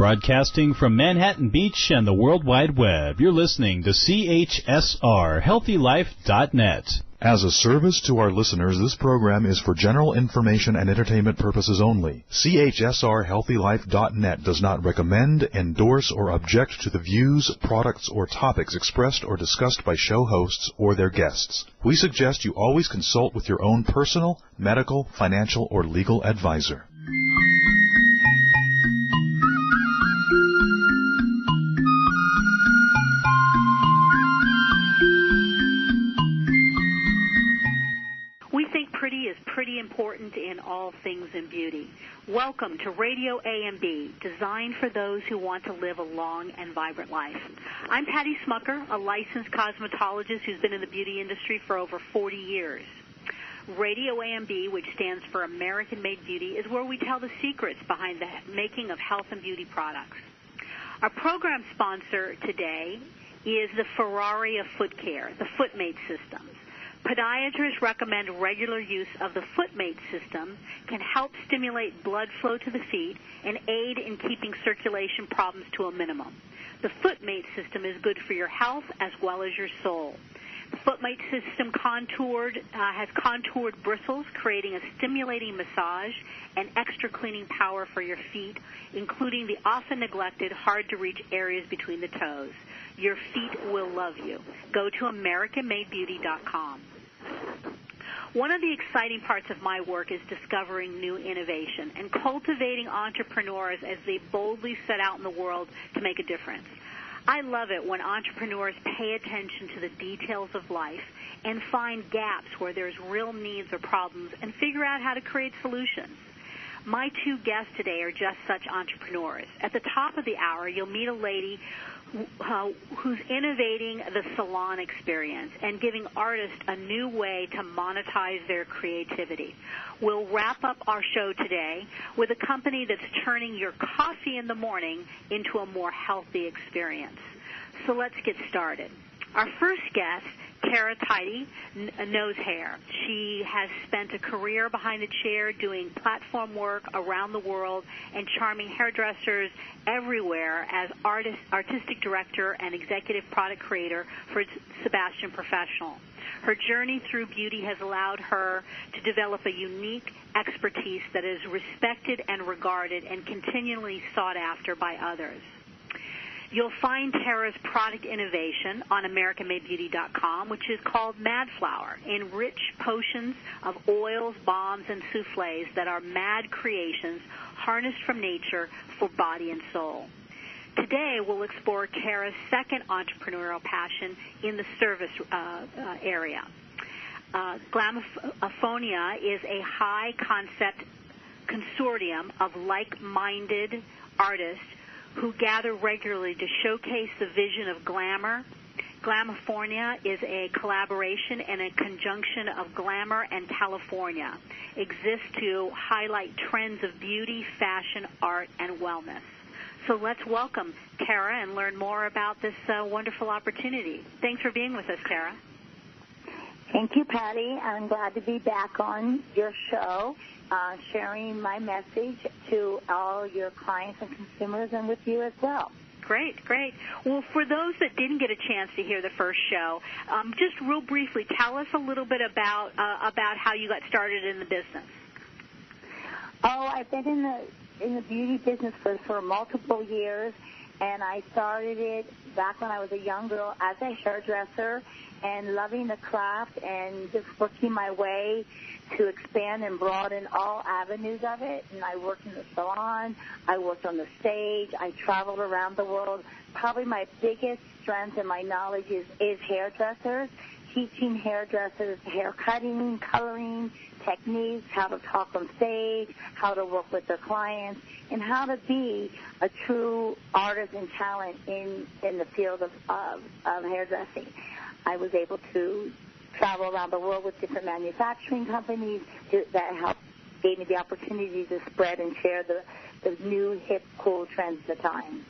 Broadcasting from Manhattan Beach and the World Wide Web, you're listening to CHSR, HealthyLife.net. As a service to our listeners, this program is for general information and entertainment purposes only. CHSR HealthyLife.net does not recommend, endorse, or object to the views, products, or topics expressed or discussed by show hosts or their guests. We suggest you always consult with your own personal, medical, financial, or legal advisor. Pretty important in all things in beauty. Welcome to RadioAMB, designed for those who want to live a long and vibrant life. I'm Patty Shcumcker, a licensed cosmetologist who's been in the beauty industry for over 40 years. RadioAMB, which stands for American Made Beauty, is where we tell the secrets behind the making of health and beauty products. Our program sponsor today is the Ferrari of foot care, the FootMate systems. Podiatrists recommend regular use of the FootMate system can help stimulate blood flow to the feet and aid in keeping circulation problems to a minimum. The FootMate system is good for your health as well as your soul. The FootMate system has contoured bristles, creating a stimulating massage and extra cleaning power for your feet, including the often neglected, hard-to-reach areas between the toes. Your feet will love you. Go to AmericanMadeBeauty.com. One of the exciting parts of my work is discovering new innovation and cultivating entrepreneurs as they boldly set out in the world to make a difference. I love it when entrepreneurs pay attention to the details of life and find gaps where there's real needs or problems and figure out how to create solutions. My two guests today are just such entrepreneurs. At the top of the hour, you'll meet a lady who's innovating the salon experience and giving artists a new way to monetize their creativity. We'll wrap up our show today with a company that's turning your coffee in the morning into a more healthy experience. So let's get started. Our first guest, Terah Tidy, knows hair. She has spent a career behind the chair doing platform work around the world and charming hairdressers everywhere as artistic director and executive product creator for Sebastian Professional. Her journey through beauty has allowed her to develop a unique expertise that is respected and regarded and continually sought after by others. You'll find Terah's product innovation on AmericanMadeBeauty.com, which is called Madflower, enriched potions of oils, balms, and soufflés that are mad creations harnessed from nature for body and soul. Today, we'll explore Terah's second entrepreneurial passion in the service area. Glamifornia is a high-concept consortium of like-minded artists who gather regularly to showcase the vision of glamour. Glamifornia is a collaboration and a conjunction of glamour and California. Exists to highlight trends of beauty, fashion, art, and wellness. So let's welcome Terah and learn more about this wonderful opportunity. Thanks for being with us, Terah. Thank you, Patty. I'm glad to be back on your show, sharing my message to all your clients and consumers and with you as well. Great, great. Well, for those that didn't get a chance to hear the first show, just real briefly, tell us a little bit about how you got started in the business. Oh, I've been in the beauty business for multiple years, and I started it back when I was a young girl as a hairdresser and loving the craft and just working my way to expand and broaden all avenues of it. And I worked in the salon, I worked on the stage, I traveled around the world. Probably my biggest strength and my knowledge is hairdressers, teaching hairdressers hair cutting, coloring, techniques, how to talk on stage, how to work with their clients, and how to be a true artist and talent in the field of hairdressing. I was able to travel around the world with different manufacturing companies that gave me the opportunity to spread and share the new, hip, cool trends of the time.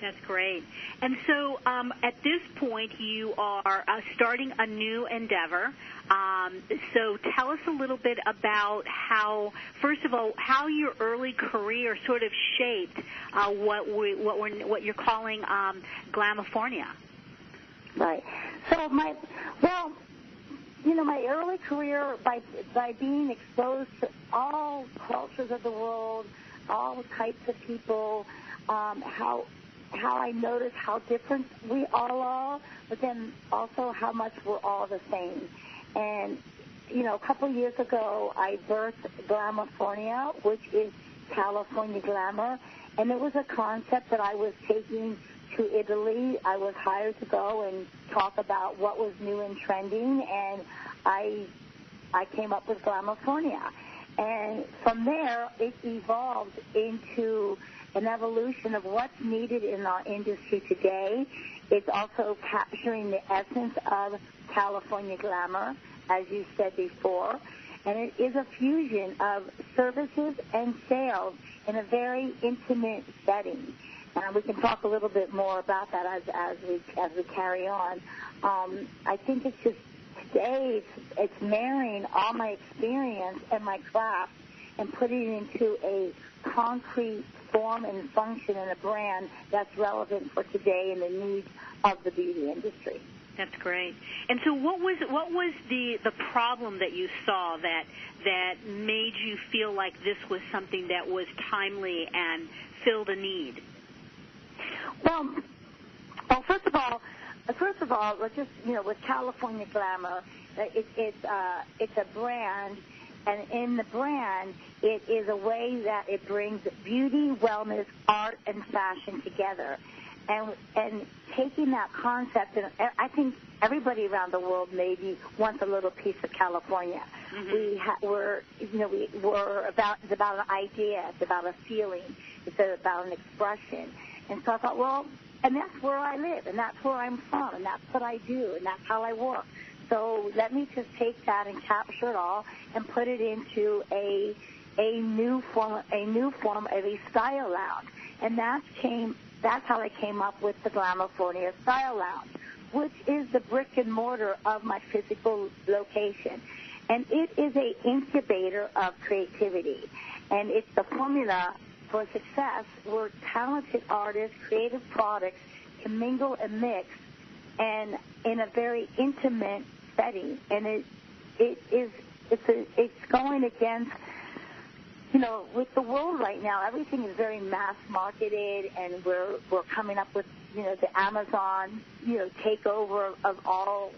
That's great. And so at this point, you are starting a new endeavor. So tell us a little bit about how, first of all, how your early career sort of shaped what you're calling Glamifornia. Right. So my early career, by being exposed to all cultures of the world, all types of people, how I noticed how different we all are, but then also how much we're all the same. And, a couple of years ago, I birthed Glamifornia, which is California Glamour, and it was a concept that I was taking to Italy. I was hired to go and talk about what was new and trending, and I came up with Glamifornia. And from there, it evolved into an evolution of what's needed in our industry today. It's also capturing the essence of California glamour, as you said before, and it is a fusion of services and sales in a very intimate setting. And we can talk a little bit more about that as we carry on. I think it's just today it's marrying all my experience and my craft and putting it into a concrete form and function in a brand that's relevant for today and the needs of the beauty industry. That's great. And so what was the problem that you saw that made you feel like this was something that was timely and filled a need? Well, first of all, let's just, with California Glamour, it's a brand, and in the brand, it is a way that it brings beauty, wellness, art, and fashion together. And taking that concept, and I think everybody around the world maybe wants a little piece of California. Mm-hmm. It's about an idea, it's about a feeling, it's about an expression. And so I thought, well, and that's where I live, and that's where I'm from, and that's what I do, and that's how I work. So let me just take that and capture it all and put it into a new form of a style lounge. And that's how I came up with the Glamifornia Style Lounge, which is the brick and mortar of my physical location. And it is an incubator of creativity. And it's the formula for success where talented artists, creative products can mingle and mix and in a very intimate setting. And it's going against, with the world right now, everything is very mass marketed, and we're coming up with, the Amazon, takeover of all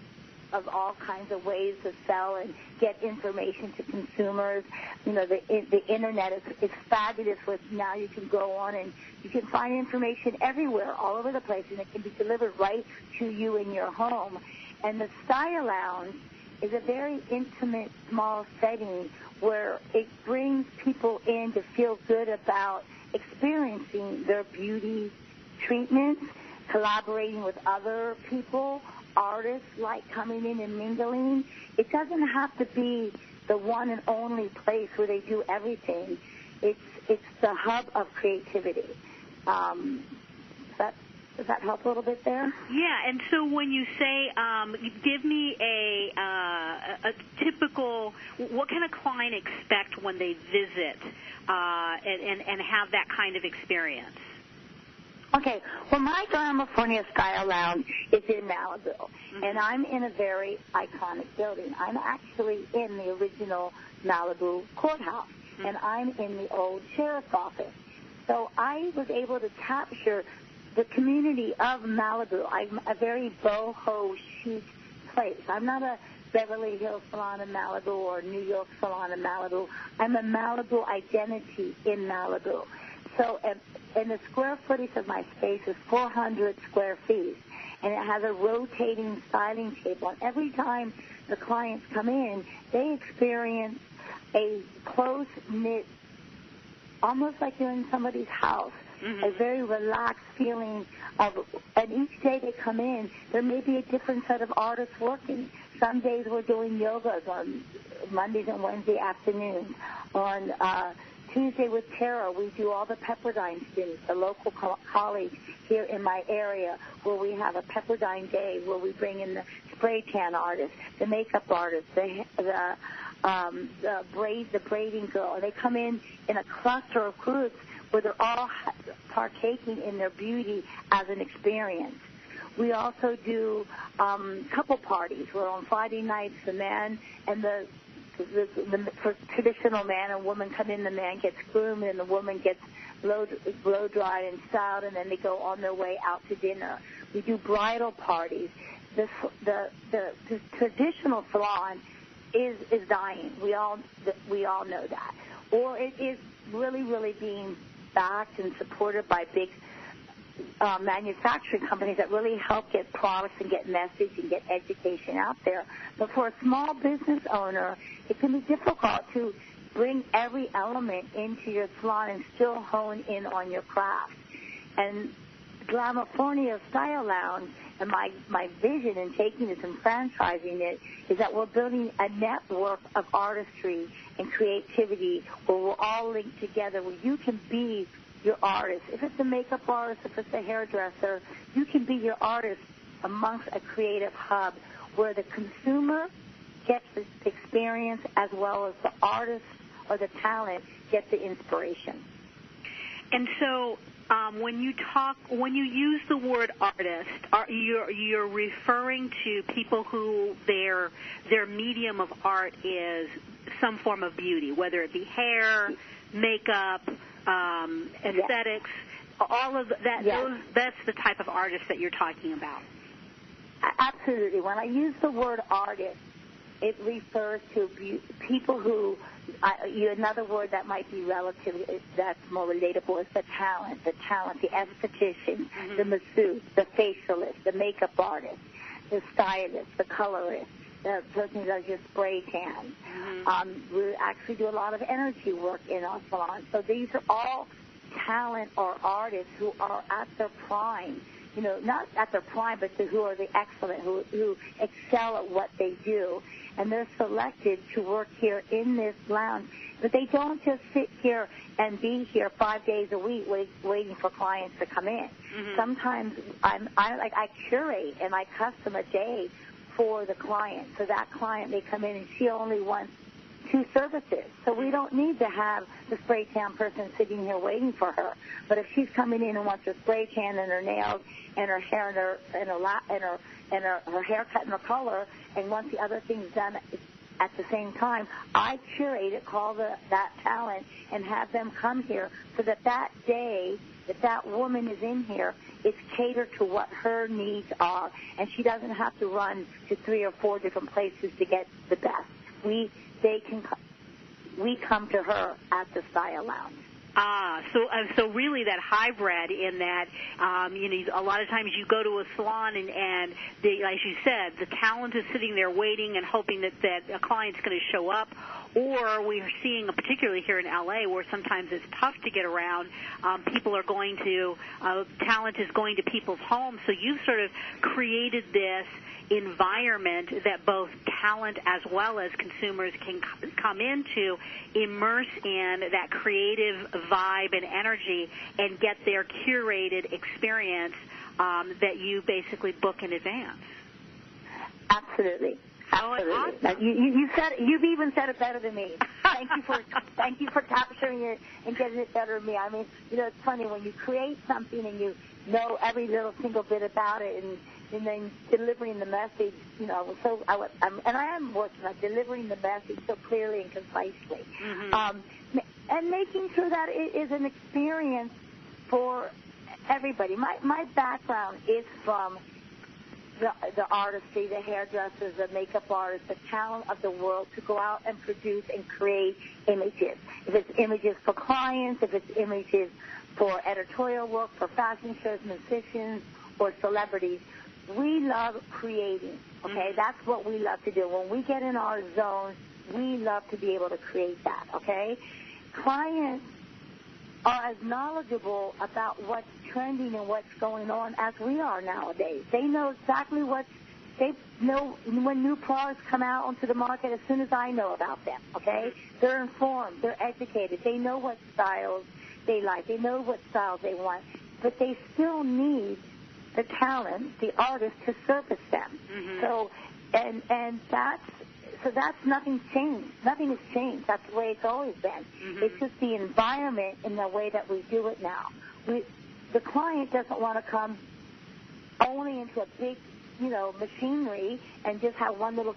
kinds of ways to sell and get information to consumers. The internet is fabulous with now you can go on and you can find information everywhere, all over the place, and it can be delivered right to you in your home. And the Style Lounge is a very intimate, small setting where it brings people in to feel good about experiencing their beauty treatments, collaborating with other people, artists like coming in and mingling. It doesn't have to be the one and only place where they do everything. It's the hub of creativity. Does that help a little bit there? Yeah, and so when you say, give me a typical, what can a client expect when they visit and have that kind of experience? Okay, well, my Glamifornia Style Lounge is in Malibu, mm-hmm. and I'm in a very iconic building. I'm actually in the original Malibu courthouse, mm-hmm. and I'm in the old sheriff's office. So I was able to capture the community of Malibu. I'm a very boho chic place. I'm not a Beverly Hills salon in Malibu or New York salon in Malibu. I'm a Malibu identity in Malibu. So, and the square footage of my space is 400 square feet, and it has a rotating styling table. And every time the clients come in, they experience a close-knit, almost like you're in somebody's house, mm-hmm. a very relaxed feeling of, and each day they come in, there may be a different set of artists working. Some days we're doing yogas on Mondays and Wednesday afternoons. On Tuesday with Terah, we do all the Pepperdine students, the local college here in my area, where we have a Pepperdine day where we bring in the spray tan artists, the makeup artists, the braiding girl. They come in a cluster of groups where they're all partaking in their beauty as an experience. We also do couple parties where on Friday nights the man and the traditional man and woman come in. The man gets groomed and the woman gets blow dried and styled, and then they go on their way out to dinner. We do bridal parties. The traditional salon is dying. We all know that. Or it is really being backed and supported by big manufacturing companies that really help get products and get message and get education out there. But for a small business owner, it can be difficult to bring every element into your salon and still hone in on your craft. And Glamifornia Style Lounge, and my vision in taking this and franchising it, is that we're building a network of artistry and creativity where we're all linked together, where you can be your artist. If it's a makeup artist, if it's a hairdresser, you can be your artist amongst a creative hub where the consumer gets the experience as well as the artist or the talent gets the inspiration. And so when you use the word artist, you're referring to people who their medium of art is some form of beauty, whether it be hair, makeup, aesthetics, all of that. Yes. That's the type of artist that you're talking about. Absolutely. When I use the word artist, it refers to people who, another word that might be relative, that's more relatable, is the talent, the esthetician, the masseuse, the facialist, the makeup artist, the stylist, the colorist, the person who does your spray tan. We actually do a lot of energy work in our salon. So these are all talent or artists who are at their prime. Not at their prime, but who are the excellent, who excel at what they do. And they're selected to work here in this lounge. But they don't just sit here and be here 5 days a week waiting for clients to come in. Sometimes I curate and I custom a day for the client. So that client may come in and she only wants 2 services. So we don't need to have the spray tan person sitting here waiting for her. But if she's coming in and wants her spray tan and her nails and her hair and her haircut and her color, and wants the other things done at the same time, I curate it, call that talent, and have them come here so that day that that woman is in here, it's catered to what her needs are, and she doesn't have to run to 3 or 4 different places to get the best. We come to her at the Style Lounge. So really that hybrid in that, a lot of times you go to a salon and as you said, the talent is sitting there waiting and hoping that a client's going to show up, or we're seeing, particularly here in LA, where sometimes it's tough to get around, talent is going to people's homes. So you've sort of created this environment that both talent as well as consumers can come into, immerse in that creative vibe and energy, and get their curated experience that you basically book in advance. Absolutely. Awesome. You've even said it better than me. Thank you for capturing it and getting it better than me. I mean, it's funny when you create something and you know every little single bit about it, and then delivering the message, I am working on delivering the message so clearly and concisely, and making sure that it is an experience for everybody. My background is from the artistry, the hairdressers, the makeup artists, the talent of the world to go out and produce and create images. If it's images for clients, if it's images for editorial work, for fashion shows, musicians, or celebrities, we love creating, okay? That's what we love to do. When we get in our zone, we love to be able to create that, okay? Clients are as knowledgeable about what's trending and what's going on as we are nowadays. They know exactly what's they know when new products come out onto the market as soon as I know about them, okay? They're informed. They're educated. They know what styles they like. They know what styles they want. But they still need the talent, the artist, to service them. So, and that's nothing's changed. Nothing has changed. That's the way it's always been. It's just the environment and the way that we do it now. The client doesn't want to come only into a big, machinery and just have one little,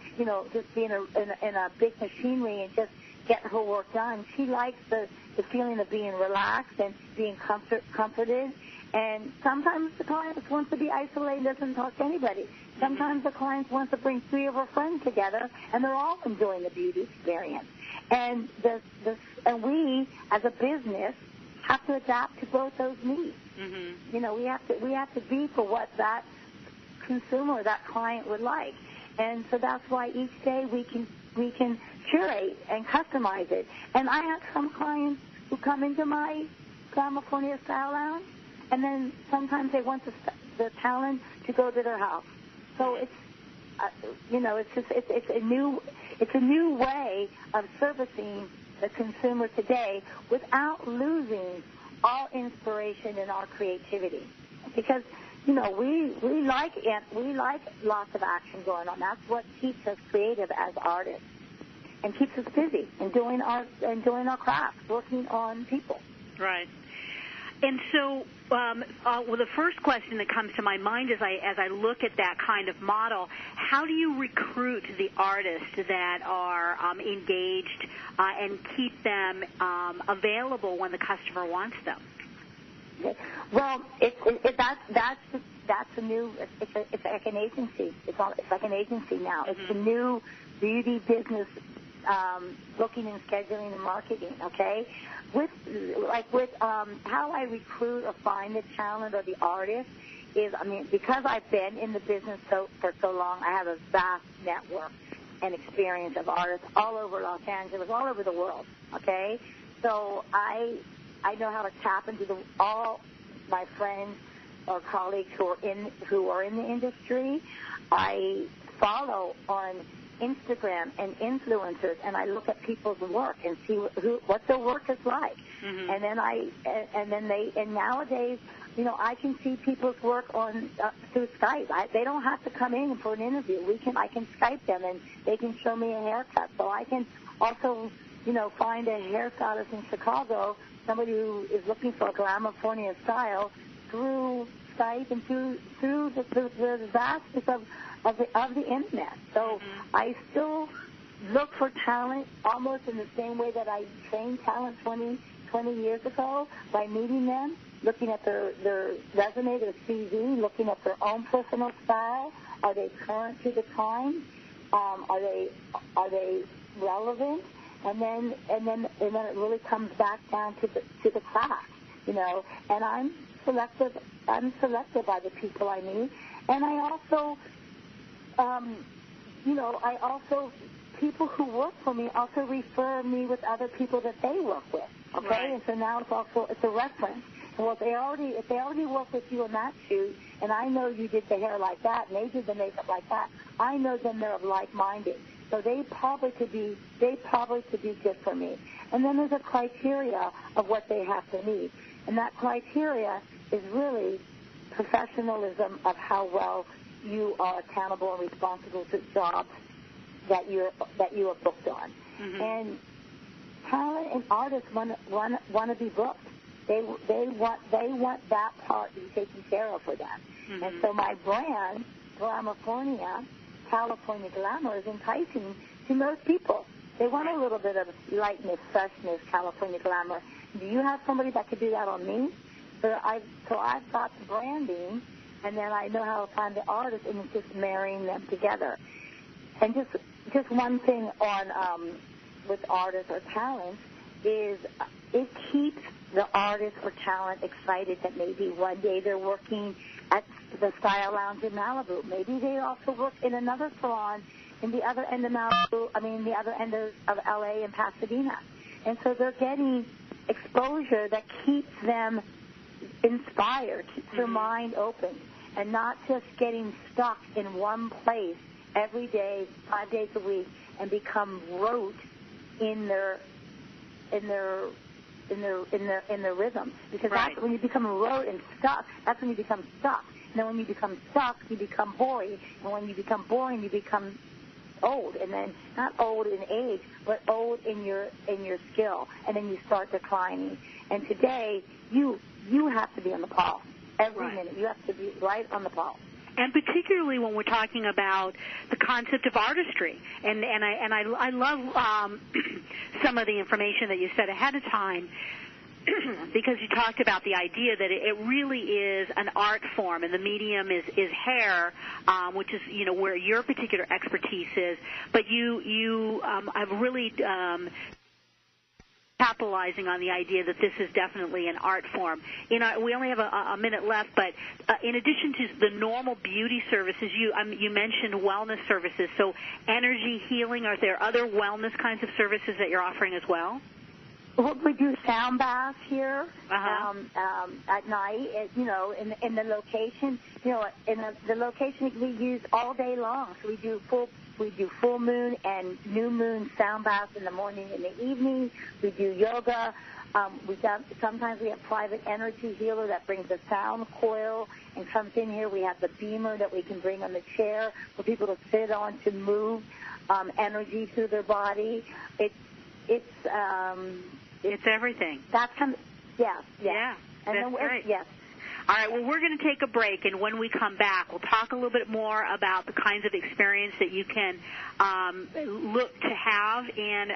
just be in a big machinery and just get her work done. She likes the feeling of being relaxed and being comforted. And sometimes the client wants to be isolated and doesn't talk to anybody. Sometimes the client wants to bring 3 of her friends together, and they're all enjoying the beauty experience. And and we, as a business, have to adapt to both those needs. We have to be for what that consumer, that client would like. And so that's why each day we can curate and customize it. And I have some clients who come into my Glamifornia Style Lounge, and then sometimes they want the talent to go to their house. So it's it's a new way of servicing the consumer today without losing our inspiration and our creativity. Because we like lots of action going on. That's what keeps us creative as artists and keeps us busy and doing our craft, working on people. Right. And so, the first question that comes to my mind as I look at that kind of model, how do you recruit the artists that are engaged and keep them available when the customer wants them? Well, that's a new. It's like an agency. It's like an agency now. It's the new beauty business, booking and scheduling and marketing. Okay. With how I recruit or find the talent or the artist is, because I've been in the business for so long, I have a vast network and experience of artists all over Los Angeles, all over the world. Okay, so I know how to tap into all my friends or colleagues who are in the industry. I follow on Instagram and influencers, and I look at people's work and see what their work is like. And then nowadays, I can see people's work on through Skype. They don't have to come in for an interview. I can Skype them, and they can show me a haircut. So I can also, find a hairstylist in Chicago, somebody who is looking for a Glamifornia style through Skype and through the vastness of the internet. So I still look for talent almost in the same way that I trained talent 20 years ago, by meeting them, looking at their resume, their CV, looking at their own personal style. Are they current to the time? Are they relevant? And then it really comes back down to the craft, And I'm selective by the people I meet, and I also, people who work for me also refer me with other people that they work with. Okay, right. And so now it's a reference. Well, if they already work with you on that shoot, and I know you did the hair like that, and they did the makeup like that, I know then they're like-minded. So they probably could be good for me. And then there's a criteria of what they have to meet, and that criteria is really professionalism of how well you are accountable and responsible to jobs that you are booked on. And talent and artists want to be booked. They want that part to be taken care of for them. And so my brand, Glamifornia, California Glamour, is enticing to most people. They want a little bit of lightness, freshness, California Glamour. Do you have somebody that could do that on me? So I've got the branding, and then I know how to find the artist, and it's just marrying them together. And just one thing on with artists or talent is it keeps the artist or talent excited that maybe one day they're working at the Style Lounge in Malibu. Maybe they also work in another salon in the other end of Malibu, the other end of LA in Pasadena. And so they're getting exposure that keeps them inspired, keeps their mind open. and not just getting stuck in one place every day, 5 days a week, and become rote in their rhythm. Because that's when you become rote and stuck. That's when you become stuck. And then when you become stuck, you become boring. And when you become boring, you become old. And then not old in age, but old in your skill. And then you start declining. And today, you have to be on the pulse every minute. You have to be right on the pulse. And particularly when we're talking about the concept of artistry, and I love some of the information that you said ahead of time, because you talked about the idea that it really is an art form, and the medium is hair, which is where your particular expertise is. But you have really capitalizing on the idea that this is definitely an art form. We only have a minute left, but in addition to the normal beauty services, you mentioned wellness services. So energy healing, are there other wellness kinds of services that you're offering as well? Well, we do sound baths here at night. In the location, in the location we use all day long. So we do full moon and new moon sound baths in the morning and the evening. We do yoga. Sometimes we have private energy healer that brings a sound coil and comes in here. We have the beamer that we can bring on the chair for people to sit on to move energy through their body. It's everything. That's yeah. And that's great. Yes. All right, well, we're going to take a break, and when we come back, we'll talk a little bit more about the kinds of experience that you can look to have in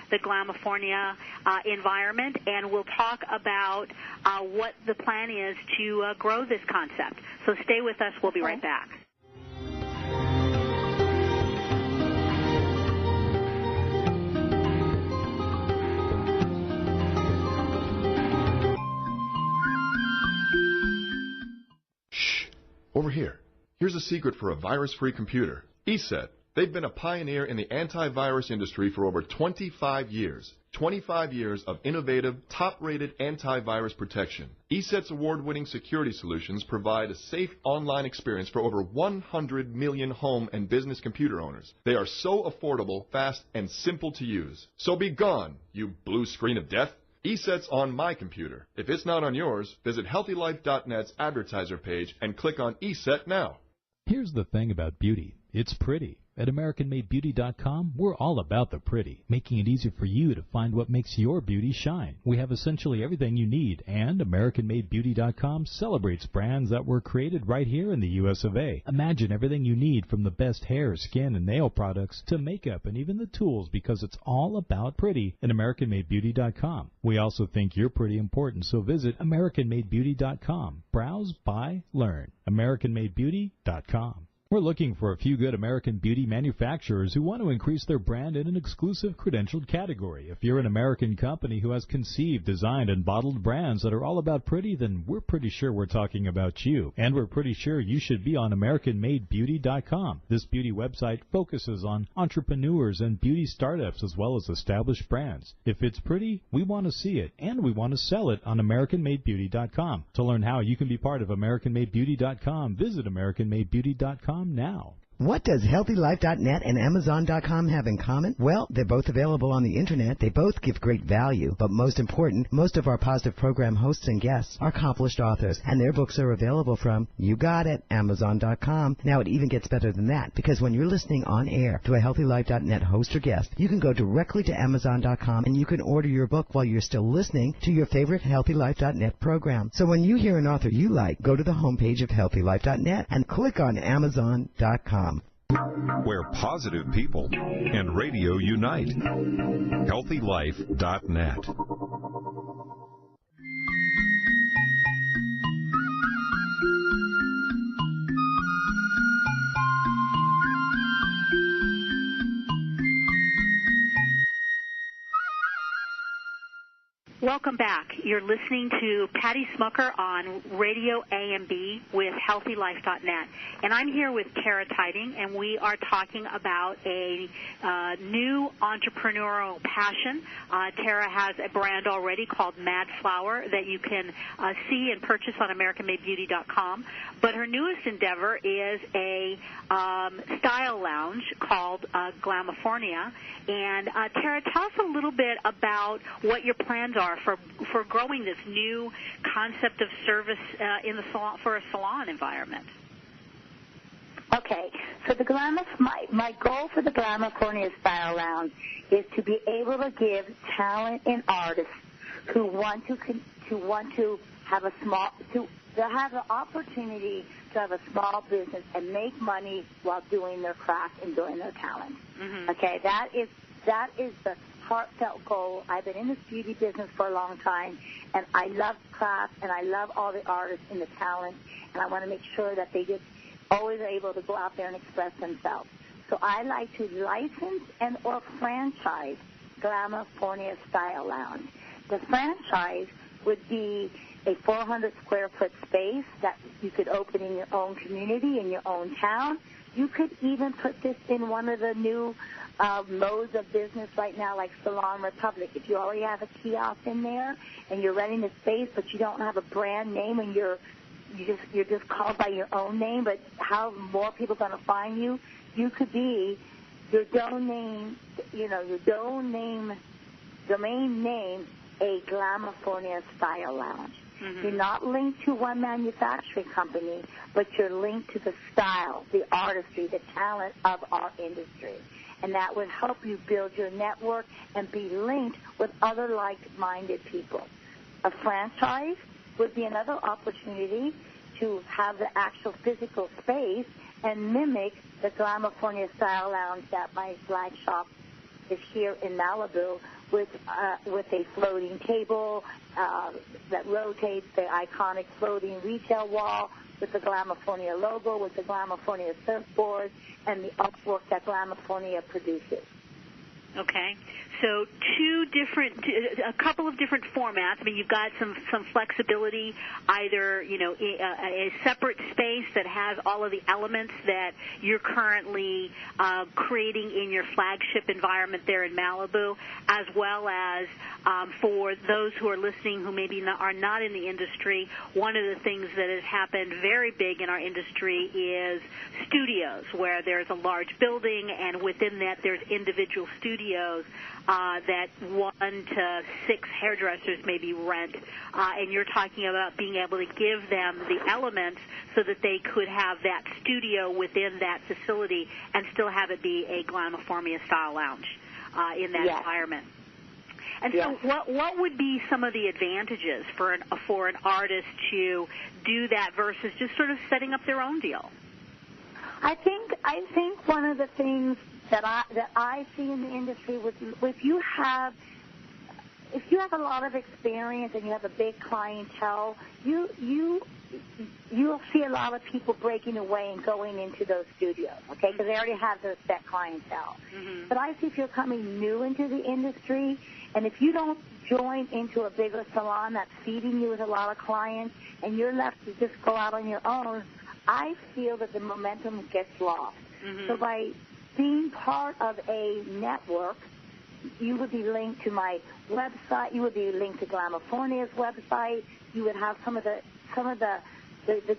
the Glamifornia environment, and we'll talk about what the plan is to grow this concept. So stay with us. We'll be right back. Over here. Here's a secret for a virus-free computer. ESET. They've been a pioneer in the antivirus industry for over 25 years. 25 years of innovative, top-rated antivirus protection. ESET's award-winning security solutions provide a safe online experience for over 100 million home and business computer owners. They are so affordable, fast, and simple to use. So be gone, you blue screen of death. ESET's on my computer. If it's not on yours, visit HealthyLife.net's advertiser page and click on ESET now. Here's the thing about beauty. It's pretty. At AmericanMadeBeauty.com, we're all about the pretty, making it easy for you to find what makes your beauty shine. We have essentially everything you need, and AmericanMadeBeauty.com celebrates brands that were created right here in the U.S. of A. Imagine everything you need from the best hair, skin, and nail products to makeup and even the tools, because it's all about pretty at AmericanMadeBeauty.com. We also think you're pretty important, so visit AmericanMadeBeauty.com. Browse, buy, learn. AmericanMadeBeauty.com. We're looking for a few good American beauty manufacturers who want to increase their brand in an exclusive credentialed category. If you're an American company who has conceived, designed, and bottled brands that are all about pretty, then we're pretty sure we're talking about you. And we're pretty sure you should be on AmericanMadeBeauty.com. This beauty website focuses on entrepreneurs and beauty startups as well as established brands. If it's pretty, we want to see it, and we want to sell it on AmericanMadeBeauty.com. To learn how you can be part of AmericanMadeBeauty.com, visit AmericanMadeBeauty.com now. What does HealthyLife.net and Amazon.com have in common? Well, they're both available on the Internet. They both give great value. But most important, most of our positive program hosts and guests are accomplished authors, and their books are available from, you got it, Amazon.com. Now, it even gets better than that, because when you're listening on air to a HealthyLife.net host or guest, you can go directly to Amazon.com and you can order your book while you're still listening to your favorite HealthyLife.net program. So when you hear an author you like, go to the homepage of HealthyLife.net and click on Amazon.com. Where positive people and radio unite. HealthyLife.net. Welcome back. You're listening to Patty Shcumcker on RadioAMB with HealthyLife.net. And I'm here with Terah Tidy, and we are talking about a new entrepreneurial passion. Terah has a brand already called Madflowers that you can see and purchase on AmericanMadeBeauty.com. But her newest endeavor is a style lounge called Glamifornia. And Terah, tell us a little bit about what your plans are for growing this new concept of service in the salon, for a salon environment. Okay, so my goal for the Glamifornia Style Lounge is to be able to give talent and artists who want to have have an opportunity to have a small business and make money while doing their craft and doing their talent. Mm-hmm. Okay, that is the heartfelt goal. I've been in this beauty business for a long time, and I love craft, and I love all the artists and the talent, and I want to make sure that they just always are able to go out there and express themselves. So I like to license and or franchise Glamifornia Style Lounge. The franchise would be a 400-square-foot space that you could open in your own community, in your own town. You could even put this in one of the new modes of business right now, like Salon Republic. If you already have a kiosk in there and you're renting a space, but you don't have a brand name and you're just called by your own name, but how more people are going to find you? You could be your domain name, a Glamifornia Style Lounge. Mm-hmm. You're not linked to one manufacturing company, but you're linked to the style, the artistry, the talent of our industry. And that would help you build your network and be linked with other like-minded people. A franchise would be another opportunity to have the actual physical space and mimic the Glamifornia Style Lounge that my flag shop is here in Malibu with a floating table that rotates, the iconic floating retail wall with the Glamifornia logo, with the Glamifornia surfboard, and the artwork that Glamifornia produces. Okay. So a couple of different formats. I mean, you've got some flexibility, either, a separate space that has all of the elements that you're currently creating in your flagship environment there in Malibu, as well as for those who are listening who maybe are not in the industry, one of the things that has happened very big in our industry is studios, where there's a large building, and within that there's individual studios that 1 to 6 hairdressers maybe rent, and you're talking about being able to give them the elements so that they could have that studio within that facility and still have it be a Glamifornia Style Lounge in that environment. And so what would be some of the advantages for an artist to do that versus just sort of setting up their own deal? I think one of the things that I see in the industry if you have a lot of experience and you have a big clientele, you'll see a lot of people breaking away and going into those studios, okay, because they already have their set clientele. Mm-hmm. But I see if you're coming new into the industry, and if you don't join into a bigger salon that's feeding you with a lot of clients, and you're left to just go out on your own, I feel that the momentum gets lost. Mm-hmm. So by being part of a network, you would be linked to my website. You would be linked to Glamifornia's website. You would have some of the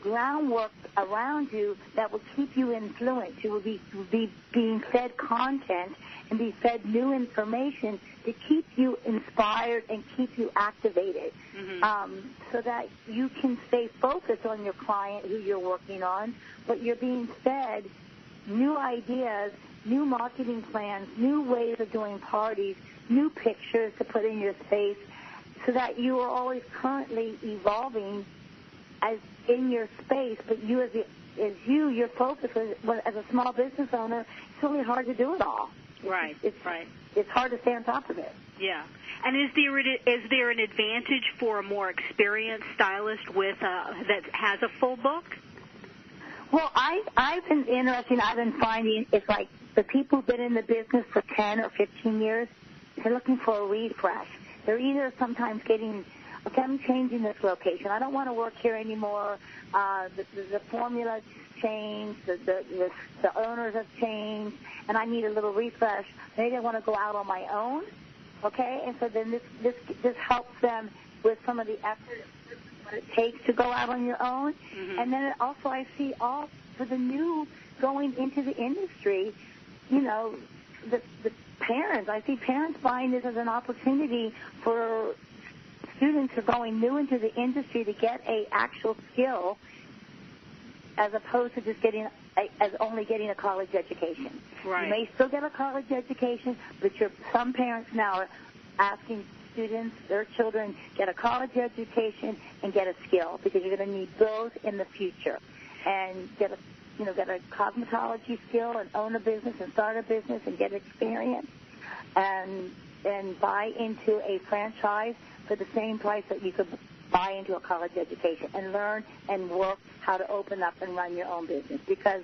groundwork around you that would keep you influenced. You would be being fed content and be fed new information to keep you inspired and keep you activated, so that you can stay focused on your client who you're working on, but you're being fed new ideas, new marketing plans, new ways of doing parties, new pictures to put in your space, so that you are always currently evolving as in your space. But you, your focus as a small business owner, it's really hard to do it all. Right. It's hard to stay on top of it. Yeah. And is there an advantage for a more experienced stylist that has a full book? Well, I've been finding it's like the people who've been in the business for 10 or 15 years, they're looking for a refresh. they're either sometimes getting, okay, I'm changing this location. I don't want to work here anymore. The formula changed. The owners have changed, and I need a little refresh. Maybe I want to go out on my own, okay? And so then this helps them with some of the effort, what it takes to go out on your own. Mm-hmm. And then also I see all for the new going into the industry, you know, the parents. I see parents buying this as an opportunity for students who are going new into the industry to get a actual skill, as opposed to just only getting a college education. Right. You may still get a college education, but some parents now are asking students, their children, get a college education and get a skill, because you're going to need those in the future. And get a cosmetology skill and own a business and start a business and get experience, and buy into a franchise for the same price that you could buy into a college education, and learn and work how to open up and run your own business. Because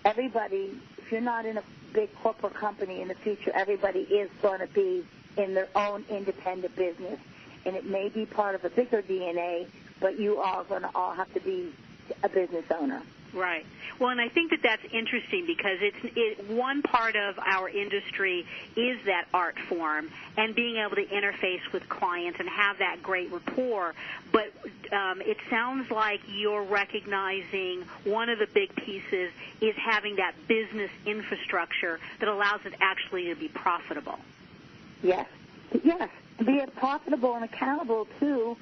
everybody, if you're not in a big corporate company in the future, everybody is going to be in their own independent business. And it may be part of a bigger DNA, but you are going to all have to be a business owner. Right. Well, and I think that that's interesting, because one part of our industry is that art form and being able to interface with clients and have that great rapport. But it sounds like you're recognizing one of the big pieces is having that business infrastructure that allows it actually to be profitable. Yes. Yes. Be it profitable and accountable to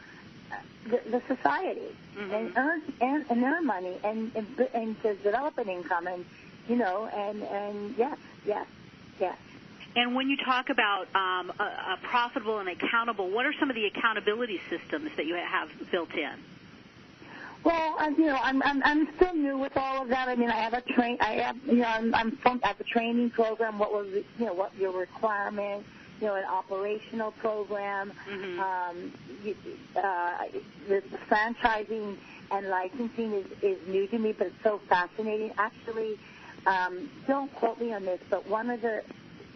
the society, mm-hmm. and earn money and to develop an income, and yes. And when you talk about profitable and accountable, what are some of the accountability systems that you have built in? Well, I'm still new with all of that. I mean, I'm at the training program. What your requirements? An operational program. Mm-hmm. The franchising and licensing is new to me, but it's so fascinating. Actually, don't quote me on this, but one of the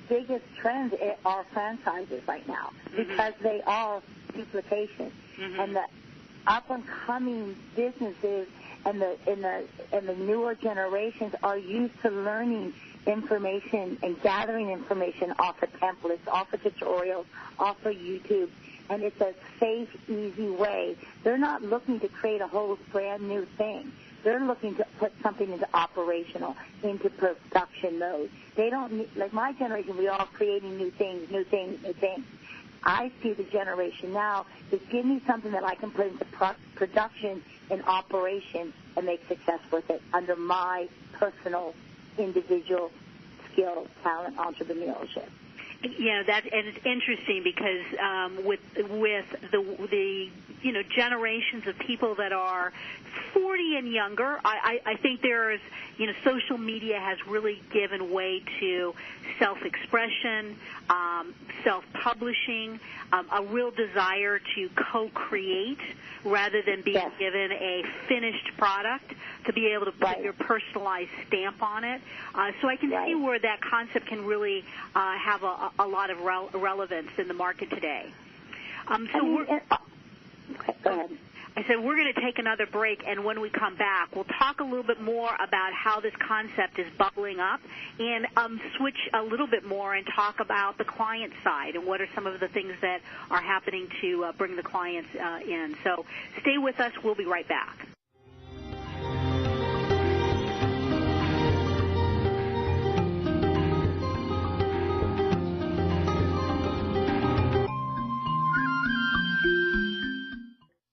biggest trends are franchises right now, mm-hmm. because they are duplication, mm-hmm. and the up-and-coming businesses and the newer generations are used to learning information and gathering information off of templates, off of tutorials, off of YouTube, and it's a safe, easy way. They're not looking to create a whole brand new thing. They're looking to put something into operational, into production mode. They don't need, like my generation, we're all creating new things. I see the generation now is give me something that I can put into production and operation and make success with it under my personal individual skill, talent, entrepreneurship. Yeah, and it's interesting because with the generations of people that are 40 and younger, I think there's social media has really given way to self-expression, self-publishing, a real desire to co-create rather than being given a finished product, to be able to put your personalized stamp on it. So I can see where that concept can really have a lot of relevance in the market today. Go ahead. I said we're going to take another break, and when we come back, we'll talk a little bit more about how this concept is bubbling up, and switch a little bit more and talk about the client side and what are some of the things that are happening to bring the clients in. So stay with us. We'll be right back.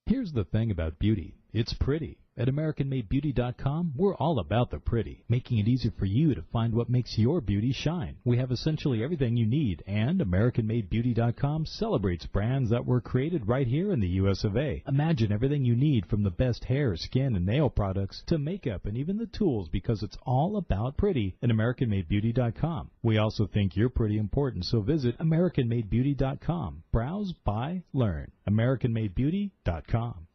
Here's the thing about beauty. It's pretty. At AmericanMadeBeauty.com, we're all about the pretty, making it easy for you to find what makes your beauty shine. We have essentially everything you need, and AmericanMadeBeauty.com celebrates brands that were created right here in the U.S. of A. Imagine everything you need, from the best hair, skin, and nail products to makeup and even the tools, because it's all about pretty at AmericanMadeBeauty.com. We also think you're pretty important, so visit AmericanMadeBeauty.com. Browse, buy, learn. AmericanMadeBeauty.com.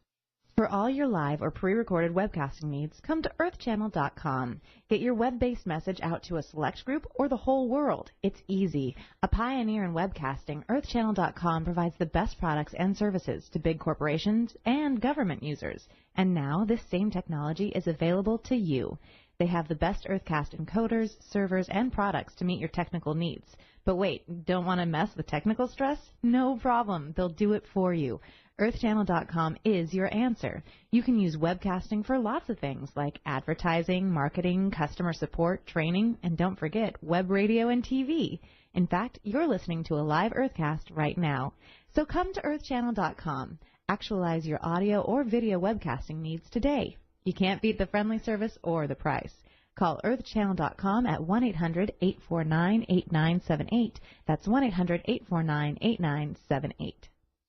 For all your live or pre-recorded webcasting needs, come to earthchannel.com. Get your web-based message out to a select group or the whole world. It's easy. A pioneer in webcasting, earthchannel.com provides the best products and services to big corporations and government users. And now this same technology is available to you. They have the best Earthcast encoders, servers, and products to meet your technical needs. But wait, don't want to mess with technical stress? No problem. They'll do it for you. EarthChannel.com is your answer. You can use webcasting for lots of things like advertising, marketing, customer support, training, and don't forget web radio and TV. In fact, you're listening to a live Earthcast right now. So come to EarthChannel.com. Actualize your audio or video webcasting needs today. You can't beat the friendly service or the price. Call earthchannel.com at 1-800-849-8978. That's 1-800-849-8978.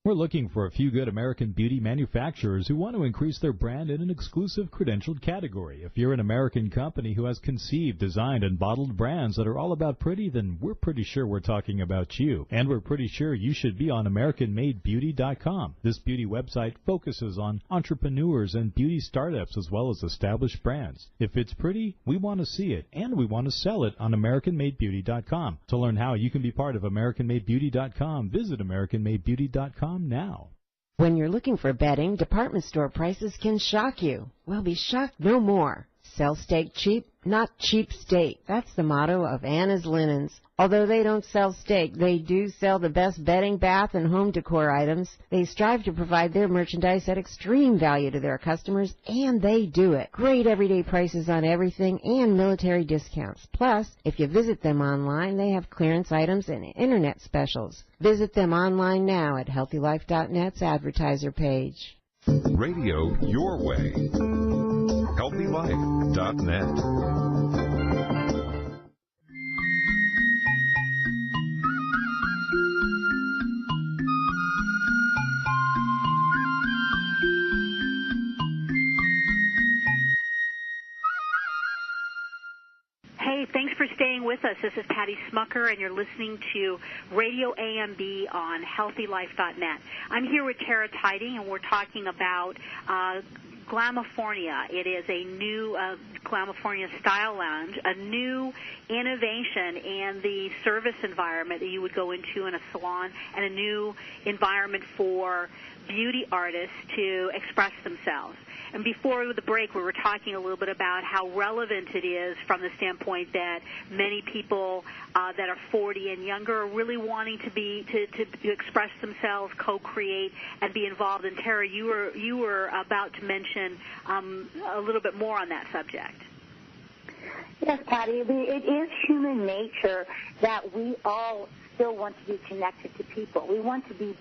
We're looking for a few good American beauty manufacturers who want to increase their brand in an exclusive credentialed category. If you're an American company who has conceived, designed, and bottled brands that are all about pretty, then we're pretty sure we're talking about you. And we're pretty sure you should be on AmericanMadeBeauty.com. This beauty website focuses on entrepreneurs and beauty startups as well as established brands. If it's pretty, we want to see it, and we want to sell it on AmericanMadeBeauty.com. To learn how you can be part of AmericanMadeBeauty.com, visit AmericanMadeBeauty.com now. When you're looking for bedding, department store prices can shock you. Well, be shocked no more. Sell steak cheap, not cheap steak. That's the motto of Anna's Linens. Although they don't sell steak, they do sell the best bedding, bath, and home decor items. They strive to provide their merchandise at extreme value to their customers, and they do it. Great everyday prices on everything and military discounts. Plus, if you visit them online, they have clearance items and internet specials. Visit them online now at HealthyLife.net's advertiser page. Radio your way. HealthyLife.net. Hey, thanks for staying with us. This is Patty Shcumcker, and you're listening to RadioAMB on HealthyLife.net. I'm here with Terah Tidy, and we're talking about Glamifornia. It is a new Glamifornia Style Lounge, a new innovation in the service environment that you would go into in a salon, and a new environment for beauty artists to express themselves. And before the break, we were talking a little bit about how relevant it is from the standpoint that many people that are 40 and younger are really wanting to express themselves, co-create, and be involved. And Terah, you were about to mention a little bit more on that subject. Yes, Patty. It is human nature that we all still want to be connected to people. We want to be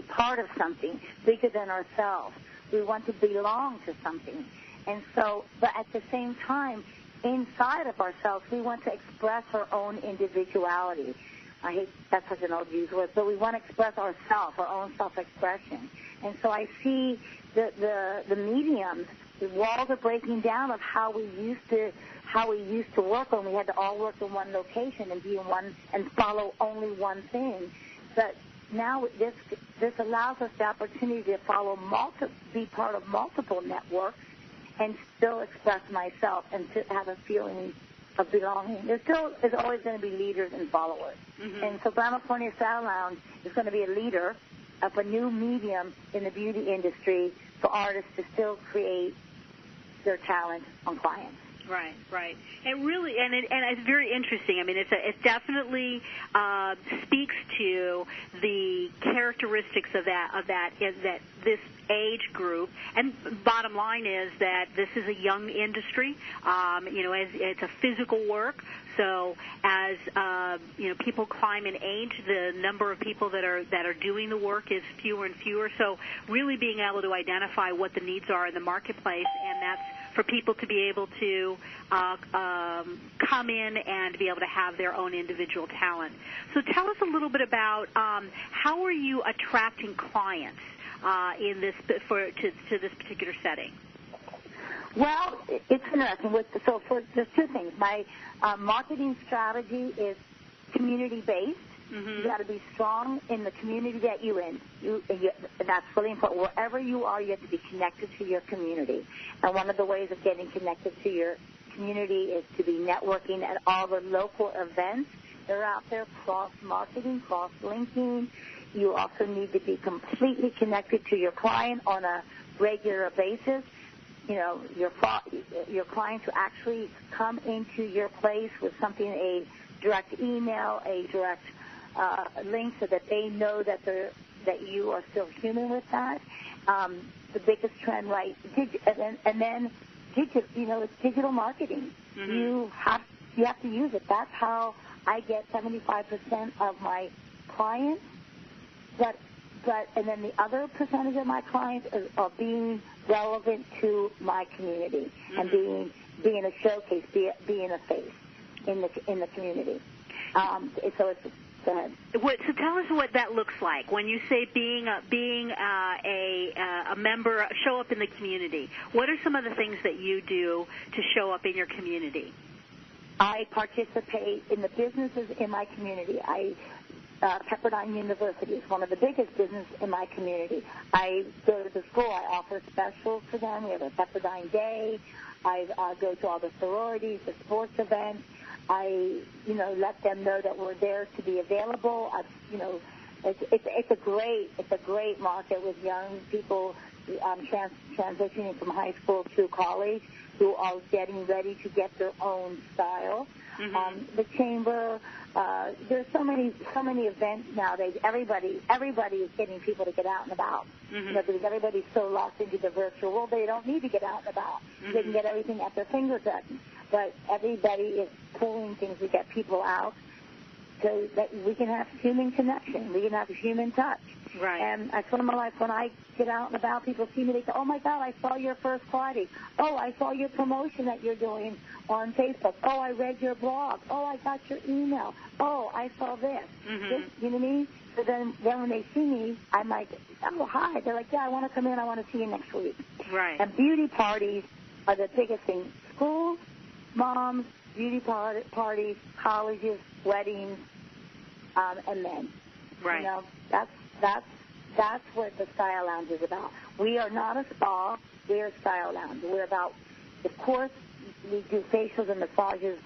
part of something bigger than ourselves. We want to belong to something. And so, but at the same time, inside of ourselves, we want to express our own individuality. I hate that's such an old used word, but we want to express ourselves, our own self-expression. And so I see the mediums, the walls are breaking down of how we used to work when we had to all work in one location and be in one and follow only one thing. But now this allows us the opportunity to be part of multiple networks and still express myself and to have a feeling of belonging. There still is always going to be leaders and followers. Mm-hmm. And so Glamifornia Style Lounge is going to be a leader of a new medium in the beauty industry for artists to still create their talent on clients. Right. And really, and it's very interesting. I mean, it definitely speaks to the characteristics of this age group. And bottom line is that this is a young industry. It's a physical work. So as people climb in age, the number of people that are doing the work is fewer and fewer. So really being able to identify what the needs are in the marketplace, and that's for people to be able to come in and be able to have their own individual talent. So tell us a little bit about how are you attracting clients to this particular setting? Well, it's interesting. There's two things. My marketing strategy is community-based, You got to be strong in the community that you're in. That's really important. Wherever you are, you have to be connected to your community. And one of the ways of getting connected to your community is to be networking at all the local events. They're out there, cross-marketing, cross-linking. You also need to be completely connected to your client on a regular basis. You know, your clients who actually come into your place with something, a direct email, a direct link, so that they know that you are still human with that. The biggest trend, right? And then it's digital marketing. You have to use it. That's how I get 75% of my clients. And then the other percentage of my clients are being relevant to my community and being a showcase, being a face in the community. So it's go ahead. So tell us what that looks like when you say being a member, show up in the community. What are some of the things that you do to show up in your community? I participate in the businesses in my community. Pepperdine University is one of the biggest businesses in my community. I go to the school. I offer specials for them. We have a Pepperdine Day. I go to all the sororities, the sports events. I, let them know that we're there to be available. It's a great market with young people transitioning from high school to college who are getting ready to get their own style. The chamber, there's so many events nowadays. Everybody is getting people to get out and about. Because everybody's so locked into the virtual world, they don't need to get out and about. They can get everything at their fingertips. But everybody is pulling things to get people out so that we can have human connection. We can have human touch. Right. And I told my life, when I get out and about, people see me, they say, oh, my God, I saw your first party. Oh, I saw your promotion that you're doing on Facebook. Oh, I read your blog. Oh, I got your email. Oh, I saw this. You know what I mean? So then when they see me, I'm like, oh, hi. They're like, yeah, I want to come in. I want to see you next week. Right. And beauty parties are the biggest thing. Schools, moms, beauty parties, colleges, weddings, and men. Right. That's what the Style Lounge is about. We are not a spa. We are a Style Lounge. We're about, of course, we do facials and massages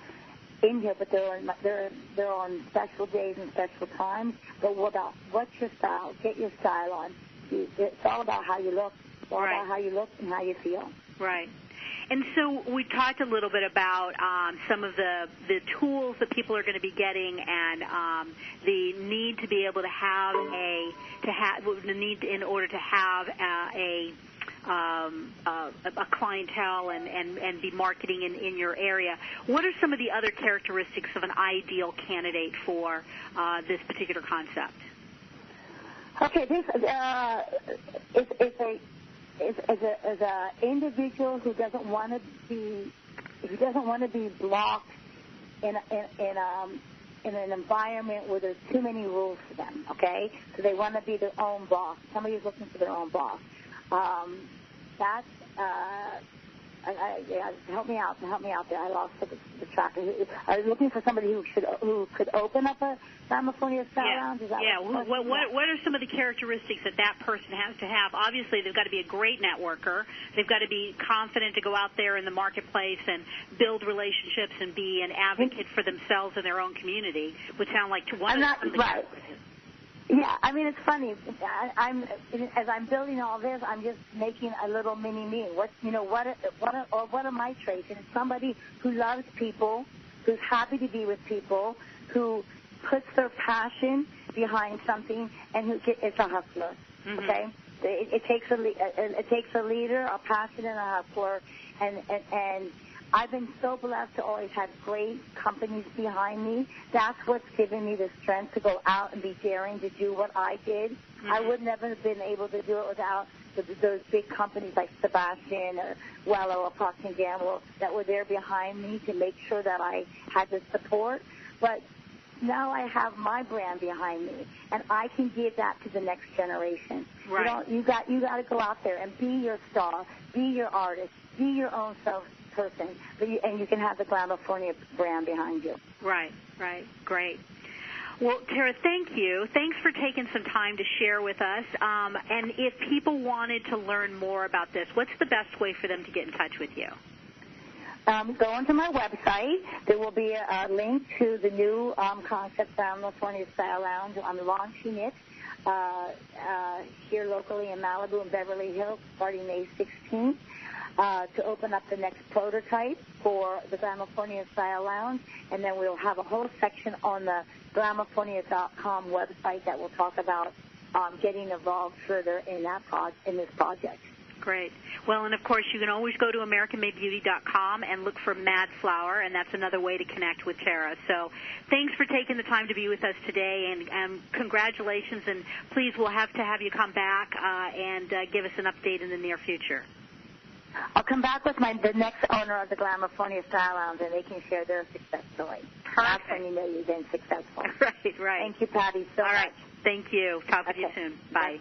in here, but they're on special days and special times. But we're about, what's your style? Get your style on. It's all about how you look. It's all about how you look and how you feel. Right. And so we talked a little bit about some of the tools that people are going to be getting, and the need to be able to have the need in order to have a clientele and be marketing in your area. What are some of the other characteristics of an ideal candidate for this particular concept? Okay, this is a individual who doesn't want to be blocked in an environment where there's too many rules for them. Okay, so they want to be their own boss. Somebody who's looking for their own boss. That's help me out there. I lost the track. I was looking for somebody who could open up a Glamifornia Style Lounge. Is that what are some of the characteristics that person has to have? Obviously, they've got to be a great networker. They've got to be confident to go out there in the marketplace and build relationships and be an advocate for themselves and their own community. Would sound like one of the right. Yeah, I mean, it's funny. As I'm building all this, I'm just making a little mini me. What are my traits? And it's somebody who loves people, who's happy to be with people, who puts their passion behind something, and who is a hustler. Okay, it takes a leader, a passionate, a hustler, and I've been so blessed to always have great companies behind me. That's what's given me the strength to go out and be daring to do what I did. I would never have been able to do it without those big companies like Sebastian or Wello or Procter & Gamble that were there behind me to make sure that I had the support. But now I have my brand behind me, and I can give that to the next generation. Right. You got to go out there and be your star, be your artist, be your own person, and you can have the Glamifornia brand behind you. Right, great. Well, Terah, thank you. Thanks for taking some time to share with us. And if people wanted to learn more about this, what's the best way for them to get in touch with you? Go onto my website. There will be a link to the new concept, Glamifornia Style Lounge. I'm launching it here locally in Malibu and Beverly Hills starting May 16th to open up the next prototype for the Glamifornia Style Lounge. And then we'll have a whole section on the Glamifornia.com website that will talk about getting involved further in this project. Great. Well, and of course, you can always go to AmericanMadeBeauty.com and look for Madflower, and that's another way to connect with Terah. So thanks for taking the time to be with us today, and congratulations, and please, we'll have to have you come back and give us an update in the near future. I'll come back with the next owner of the Glamifornia Style Lounge, and they can share their success story. Perfect. That's when you know you've been successful. Right. Thank you, Patty, so much. All right. Thank you. Talk with you soon. Bye.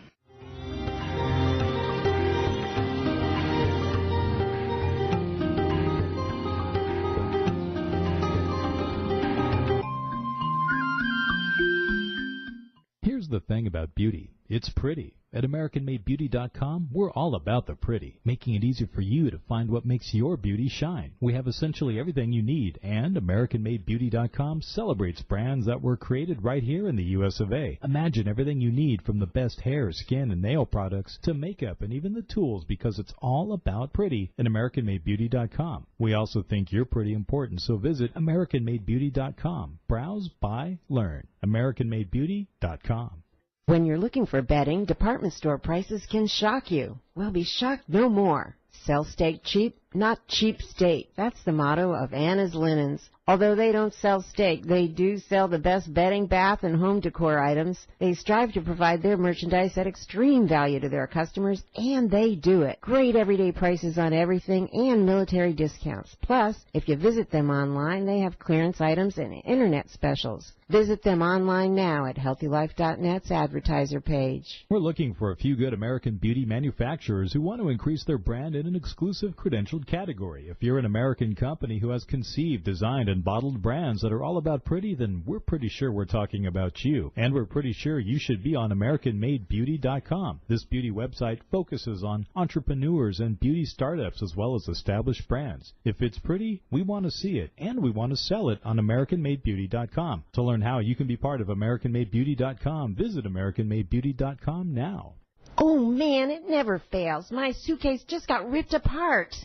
Here's the thing about beauty. It's pretty. At AmericanMadeBeauty.com, we're all about the pretty, making it easy for you to find what makes your beauty shine. We have essentially everything you need, and AmericanMadeBeauty.com celebrates brands that were created right here in the U.S. of A. Imagine everything you need from the best hair, skin, and nail products to makeup and even the tools, because it's all about pretty at AmericanMadeBeauty.com. We also think you're pretty important, so visit AmericanMadeBeauty.com. Browse, buy, learn. AmericanMadeBeauty.com. When you're looking for bedding, department store prices can shock you. Well, be shocked no more. Sell steak cheap, not cheap state. That's the motto of Anna's Linens. Although they don't sell steak, they do sell the best bedding, bath, and home decor items. They strive to provide their merchandise at extreme value to their customers, and they do it. Great everyday prices on everything and military discounts. Plus, if you visit them online, they have clearance items and internet specials. Visit them online now at HealthyLife.net's advertiser page. We're looking for a few good American beauty manufacturers who want to increase their brand in an exclusive credentialed category. If you're an American company who has conceived, designed, and bottled brands that are all about pretty, then we're pretty sure we're talking about you. And we're pretty sure you should be on AmericanMadeBeauty.com. This beauty website focuses on entrepreneurs and beauty startups as well as established brands. If it's pretty, we want to see it, and we want to sell it on AmericanMadeBeauty.com. To learn how you can be part of AmericanMadeBeauty.com, visit AmericanMadeBeauty.com now. Oh, man, it never fails. My suitcase just got ripped apart.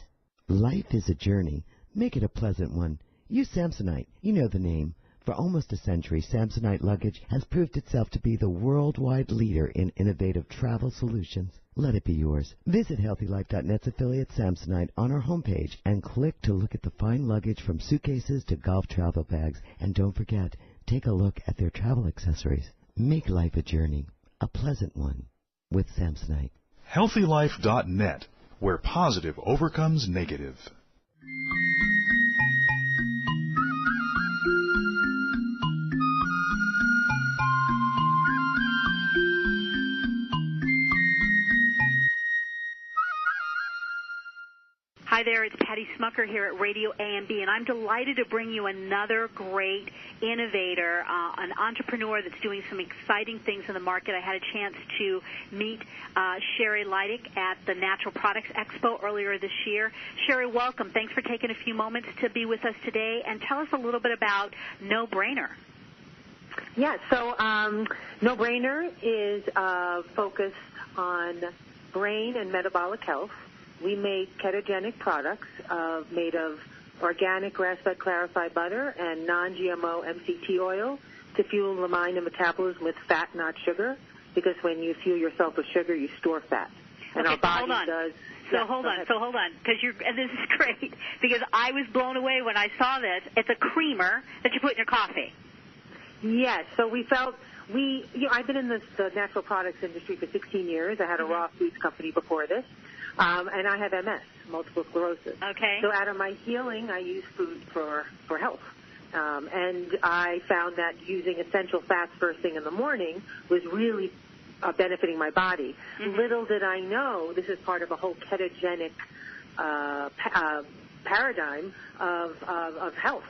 Life is a journey. Make it a pleasant one. Use Samsonite. You know the name. For almost a century, Samsonite luggage has proved itself to be the worldwide leader in innovative travel solutions. Let it be yours. Visit HealthyLife.net's affiliate Samsonite on our homepage and click to look at the fine luggage from suitcases to golf travel bags. And don't forget, take a look at their travel accessories. Make life a journey, a pleasant one, with Samsonite. HealthyLife.net, where positive overcomes negative. Hi there, it's Patty Shcumcker here at Radio AMB, and I'm delighted to bring you another great innovator, an entrepreneur that's doing some exciting things in the market. I had a chance to meet Shari Leidich at the Natural Products Expo earlier this year. Shari, welcome. Thanks for taking a few moments to be with us today, and tell us a little bit about No Brainer. Yeah, so No Brainer is focused on brain and metabolic health. We make ketogenic products made of organic grass-fed clarified butter and non-GMO MCT oil to fuel the mind and metabolism with fat, not sugar, because when you fuel yourself with sugar, you store fat. And our body does. Hold on, because this is great, because I was blown away when I saw this. It's a creamer that you put in your coffee. Yes, so we felt I've been in the natural products industry for 16 years. I had a raw foods company before this. And I have MS, multiple sclerosis. Okay. So out of my healing, I use food for health. And I found that using essential fats first thing in the morning was really benefiting my body. Mm-hmm. Little did I know this is part of a whole ketogenic paradigm of health.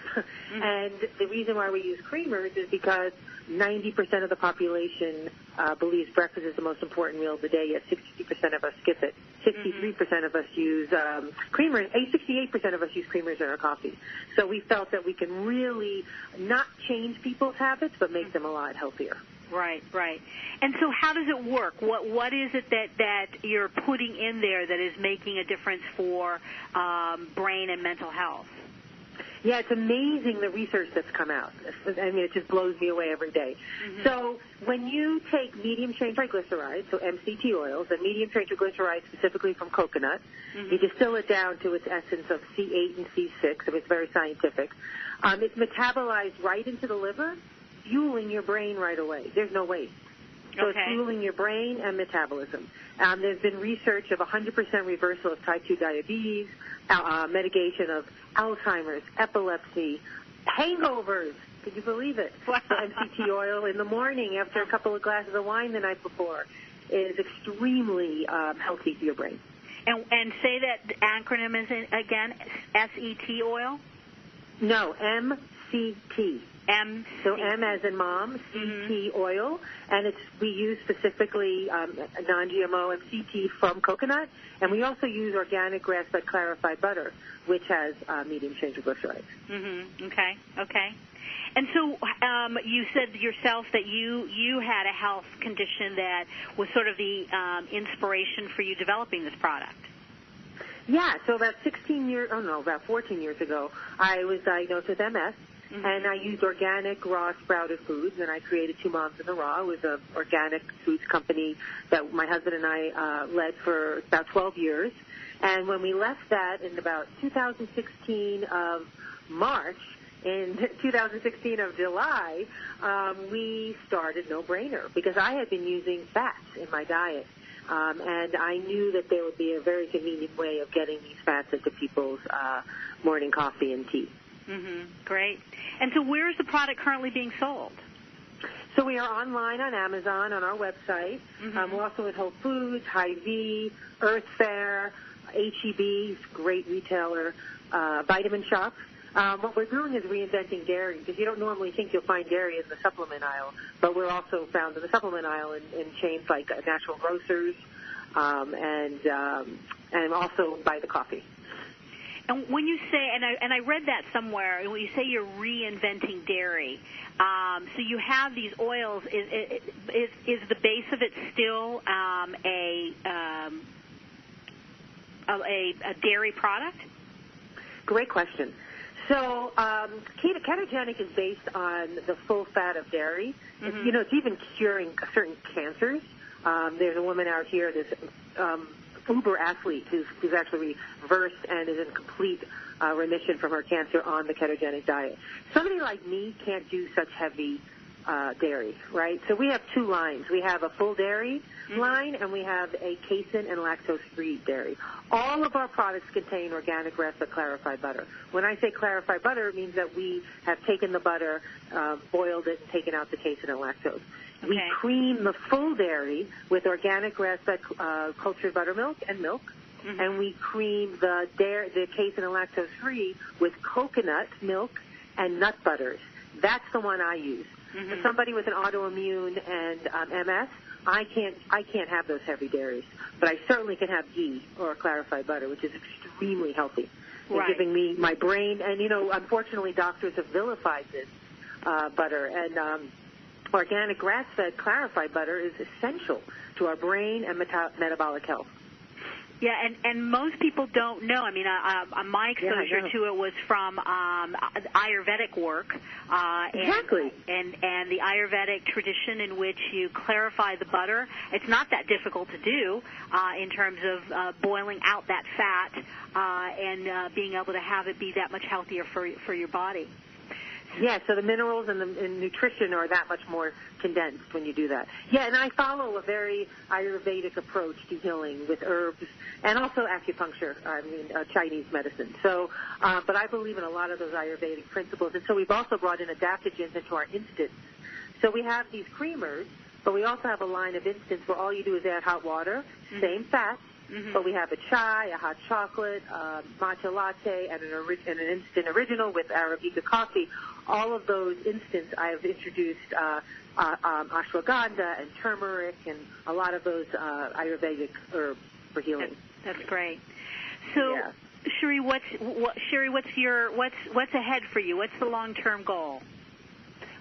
And the reason why we use creamers is because 90% of the population believes breakfast is the most important meal of the day, yet 60% of us skip it. 63% of us use creamers. 68% of us use creamers in our coffee. So we felt that we can really not change people's habits, but make them a lot healthier. Right, right. And so how does it work? What is it that you're putting in there that is making a difference for brain and mental health? Yeah, it's amazing the research that's come out. I mean, it just blows me away every day. So when you take medium-chain triglycerides, so MCT oils, and medium-chain triglycerides specifically from coconut, you distill it down to its essence of C8 and C6. I mean, it's very scientific. It's metabolized right into the liver, fueling your brain right away. There's no waste. So it's fueling your brain and metabolism. There's been research of 100% reversal of type 2 diabetes, mitigation of Alzheimer's, epilepsy, hangovers. Could you believe it? So MCT oil in the morning after a couple of glasses of wine the night before is extremely healthy for your brain. And say that acronym is again, SET oil? No, MCT. So M as in mom, CT oil, and we use specifically non-GMO MCT from coconut, and we also use organic grass-fed clarified butter, which has medium-chain triglycerides. Okay. And so you said yourself that you had a health condition that was sort of the inspiration for you developing this product. Yeah, so about 14 years ago, I was diagnosed with MS. And I used organic raw sprouted foods, and I created Two Moms in the Raw. It was an organic foods company that my husband and I led for about 12 years. And when we left that in about 2016 of March, in 2016 of July, we started No Brainer because I had been using fats in my diet. And I knew that there would be a very convenient way of getting these fats into people's morning coffee and tea. Great. And so where is the product currently being sold? So we are online on Amazon, on our website. We're also at Whole Foods, Hy-Vee, Earth Fare, H-E-B, great retailer, Vitamin Shop. What we're doing is reinventing dairy because you don't normally think you'll find dairy in the supplement aisle, but we're also found in the supplement aisle in chains like Natural Grocers and also by the coffee. And when you say, and I read that somewhere, when you say you're reinventing dairy, so you have these oils. Is the base of it still a dairy product? Great question. So ketogenic is based on the full fat of dairy. It's even curing certain cancers. There's a woman out here, this uber athlete who's actually reversed and is in complete remission from her cancer on the ketogenic diet. Somebody like me can't do such heavy dairy, right? So we have two lines. We have a full dairy line, and we have a casein and lactose-free dairy. All of our products contain organic grass-fed clarified butter. When I say clarified butter, it means that we have taken the butter, boiled it, and taken out the casein and lactose. We cream the full dairy with organic grass-fed cultured buttermilk and milk, and we cream the casein and lactose-free with coconut milk and nut butters. That's the one I use. For somebody with an autoimmune and MS, I can't have those heavy dairies, but I certainly can have ghee or clarified butter, which is extremely healthy, and giving me my brain. And unfortunately, doctors have vilified this butter, and organic grass-fed clarified butter is essential to our brain and metabolic health. Yeah, and most people don't know. I mean, my exposure to it was from Ayurvedic work. Exactly. And the Ayurvedic tradition in which you clarify the butter. It's not that difficult to do in terms of boiling out that fat and being able to have it be that much healthier for your body. Yeah, so the minerals and the nutrition are that much more condensed when you do that. Yeah, and I follow a very Ayurvedic approach to healing with herbs and also acupuncture, Chinese medicine. So, but I believe in a lot of those Ayurvedic principles. And so we've also brought in adaptogens into our instants. So we have these creamers, but we also have a line of instants where all you do is add hot water, same fat, but we have a chai, a hot chocolate, matcha latte, and an instant original with Arabica coffee. All of those instants I have introduced ashwagandha and turmeric and a lot of those Ayurvedic herbs for healing. That's great. So, yeah. Shari, what's ahead for you? What's the long-term goal?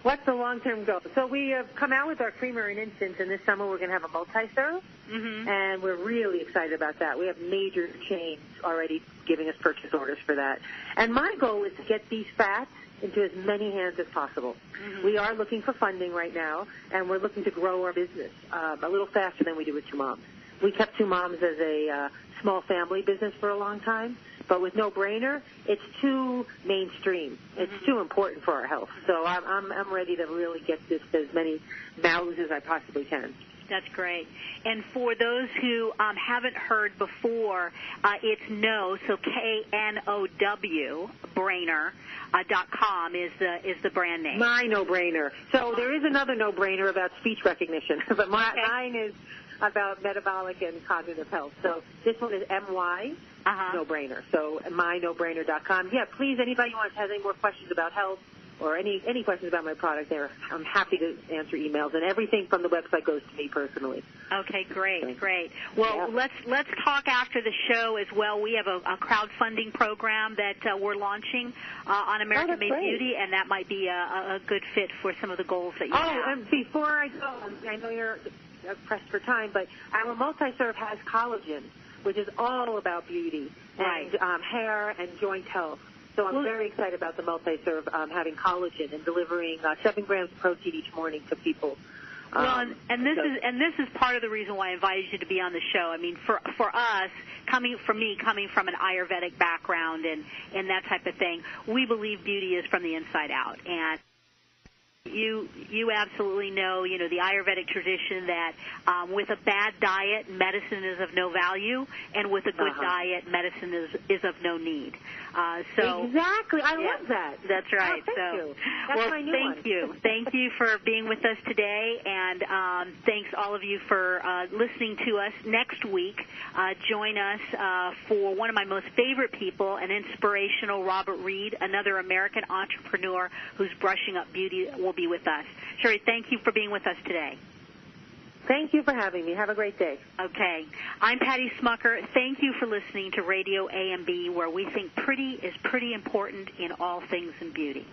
What's the long-term goal? So we have come out with our creamer and instants, and this summer we're going to have a multi-serve, and we're really excited about that. We have major chains already giving us purchase orders for that. And my goal is to get these fats into as many hands as possible. We are looking for funding right now, and we're looking to grow our business a little faster than we do with Two Moms. We kept Two Moms as a small family business for a long time, but with No Brainer, it's too mainstream. It's too important for our health. So I'm ready to really get this to as many mouths as I possibly can. That's great. And for those who haven't heard before, it's No, so KNOW, brainer.com is the brand name. My No Brainer. So there is another No Brainer about speech recognition, but mine is about metabolic and cognitive health. So this one is MY, No Brainer. So mynobrainer.com. Yeah, please, anybody who has any more questions about health or any questions about my product there, I'm happy to answer emails, and everything from the website goes to me personally. Okay, great. Well, let's talk after the show as well. We have a crowdfunding program that we're launching on American Made Beauty, and that might be a good fit for some of the goals that you have. Oh, and before I go, I know you're pressed for time, but our multi-serve has collagen, which is all about beauty and hair and joint health. So I'm very excited about the multi-serve having collagen and delivering 7 grams of protein each morning to people. Well, and this is part of the reason why I invited you to be on the show. I mean, for us, coming from an Ayurvedic background and that type of thing, we believe beauty is from the inside out. And you absolutely know, the Ayurvedic tradition that with a bad diet, medicine is of no value, and with a good diet, medicine is of no need. Exactly. I love that. That's right. Oh, thank you. That's my new thank you. Thank you for being with us today, and thanks all of you for listening to us. Next week, join us for one of my most favorite people, an inspirational Robert Reed, another American entrepreneur who's brushing up beauty, will be with us. Shari, thank you for being with us today. Thank you for having me. Have a great day. Okay. I'm Patty Shcumcker. Thank you for listening to Radio AMB, where we think pretty is pretty important in all things in beauty.